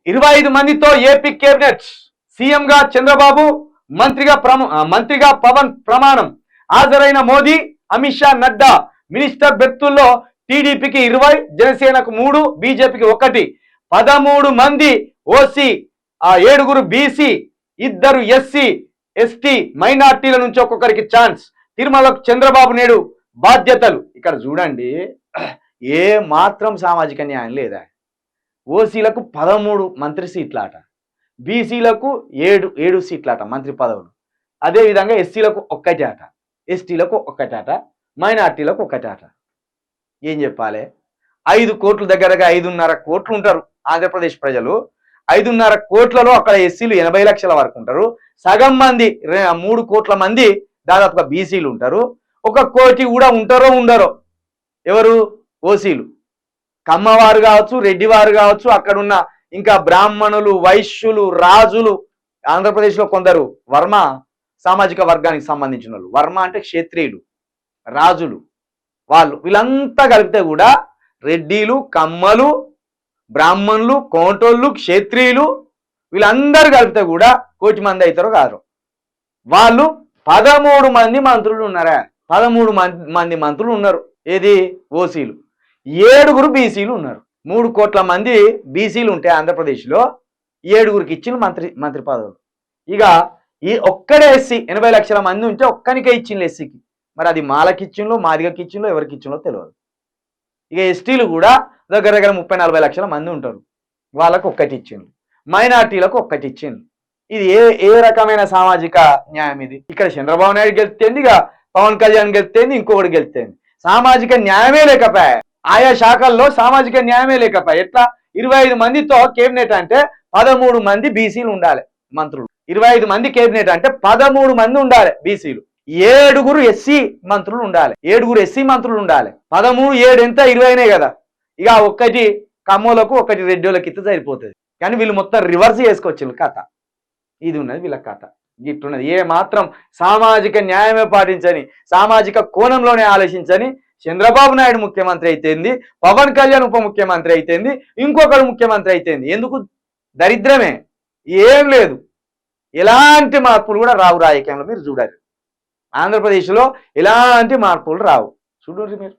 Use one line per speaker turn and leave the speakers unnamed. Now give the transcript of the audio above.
25 మందితో AP cabinet, సీఎంగా చంద్రబాబు, మంత్రిగా పవన్ ప్రమాణం. హాజరైన మోదీ, అమిత్ షా, నడ్డా. మినిస్టర్ బెర్తుల్లో టీడీపీకి 20, జనసేనకు 3, బీజేపీకి 1. 13 మంది ఓసీ, 7 బీసీ, 2 ఎస్సీ, ఎస్టీ, మైనార్టీల నుంచి ఒక్కొక్కరికి ఛాన్స్. తిరుమలకు చంద్రబాబు నేడు బాధ్యతలు. ఇక్కడ చూడండి, ఏ మాత్రం సామాజిక న్యాయం లేదా. ఓసీలకు 13 మంత్రి సీట్లాట, బీసీలకు 7 సీట్లాట మంత్రి పదవులు. అదేవిధంగా ఎస్సీలకు 1 ఆట, ఎస్టీలకు 1 ఆట, మైనార్టీలకు 1 ఆట. ఏం చెప్పాలి? 5 కోట్లు, దగ్గరగా 5.5 కోట్లు ఉంటారు ఆంధ్రప్రదేశ్ ప్రజలు. 5.5 కోట్లలో అక్కడ ఎస్సీలు 80 లక్షల వరకు ఉంటారు. సగం మంది 3 కోట్ల మంది దాదాపుగా బీసీలు ఉంటారు. 1 కోటి కూడా ఉంటారో ఉండరో ఎవరు? ఓసీలు. కమ్మవారు కావచ్చు, రెడ్డివారు కావచ్చు, అక్కడున్న ఇంకా బ్రాహ్మణులు, వైశ్యులు, రాజులు. ఆంధ్రప్రదేశ్లో కొందరు వర్మ సామాజిక వర్గానికి సంబంధించిన వాళ్ళు. వర్మ అంటే క్షత్రియులు, రాజులు. వీళ్ళంతా కలిపితే కూడా రెడ్డిలు, కమ్మలు, బ్రాహ్మణులు, కోంటోళ్ళు, క్షత్రియులు వీళ్ళందరూ కలిపితే కూడా 1 కోటి మంది అవుతారో కాదు. వాళ్ళు 13 మంది మంత్రులు ఉన్నారా? 13 మంది మంత్రులు ఉన్నారు. ఏది? ఓసీలు. 7 బీసీలు ఉన్నారు. 3 కోట్ల మంది బీసీలు ఉంటే ఆంధ్రప్రదేశ్లో 7కి ఇచ్చిన మంత్రి పదవులు. ఇక ఈ ఒక్కడే ఎస్సీ 80 లక్షల మంది ఉంటే ఒక్కనికే ఇచ్చింది ఎస్సీకి. మరి అది మాలకిచ్చింలో, మాదిగకిచ్చింలో, ఎవరికి ఇచ్చిందో తెలియదు. ఇక ఎస్టీలు కూడా దగ్గర 30-40 లక్షల మంది ఉంటారు. వాళ్ళకు 1 ఇచ్చింది, మైనార్టీలకు 1 ఇచ్చింది. ఇది ఏ రకమైన సామాజిక న్యాయం ఇది? ఇక్కడ చంద్రబాబు నాయుడు గెలిస్తేంది, ఇక పవన్ కళ్యాణ్ గెలిస్తేంది, ఇంకొకటి గెలిస్తేంది. సామాజిక న్యాయమే లేకపోయా. ఆయా శాఖల్లో సామాజిక న్యాయమే లేకపోయా. ఎట్లా? 25 మందితో కేబినెట్ అంటే 13 మంది బీసీలు ఉండాలి మంత్రులు. 25 మంది కేబినెట్ అంటే 13 మంది ఉండాలి బీసీలు. 7 ఎస్సీ మంత్రులు ఉండాలి. 7 ఎస్సీ మంత్రులు ఉండాలి. 13, 7 ఎంత? 20 కదా. ఇక 1 కమ్మోలకు, 1 రెడ్డిలకు ఇస్తే సరిపోతుంది. కానీ వీళ్ళు మొత్తం రివర్స్ చేసుకొచ్చింది కథ. ఇది ఉన్నది వీళ్ళ కథ. గిట్టున్నది. ఏ మాత్రం సామాజిక న్యాయమే పాటించని, సామాజిక కోణంలోనే ఆలోచించని చంద్రబాబు నాయుడు ముఖ్యమంత్రి అయితేంది, పవన్ కళ్యాణ్ ఉప ముఖ్యమంత్రి అయితేంది, ఇంకొకరు ముఖ్యమంత్రి అయితేంది. ఎందుకు? దరిద్రమే, ఏం లేదు. ఎలాంటి మార్పులు కూడా రావు రాజకీయంలో. మీరు చూడాలి, ఆంధ్రప్రదేశ్లో ఎలాంటి మార్పులు రావు. చూడండి మీరు.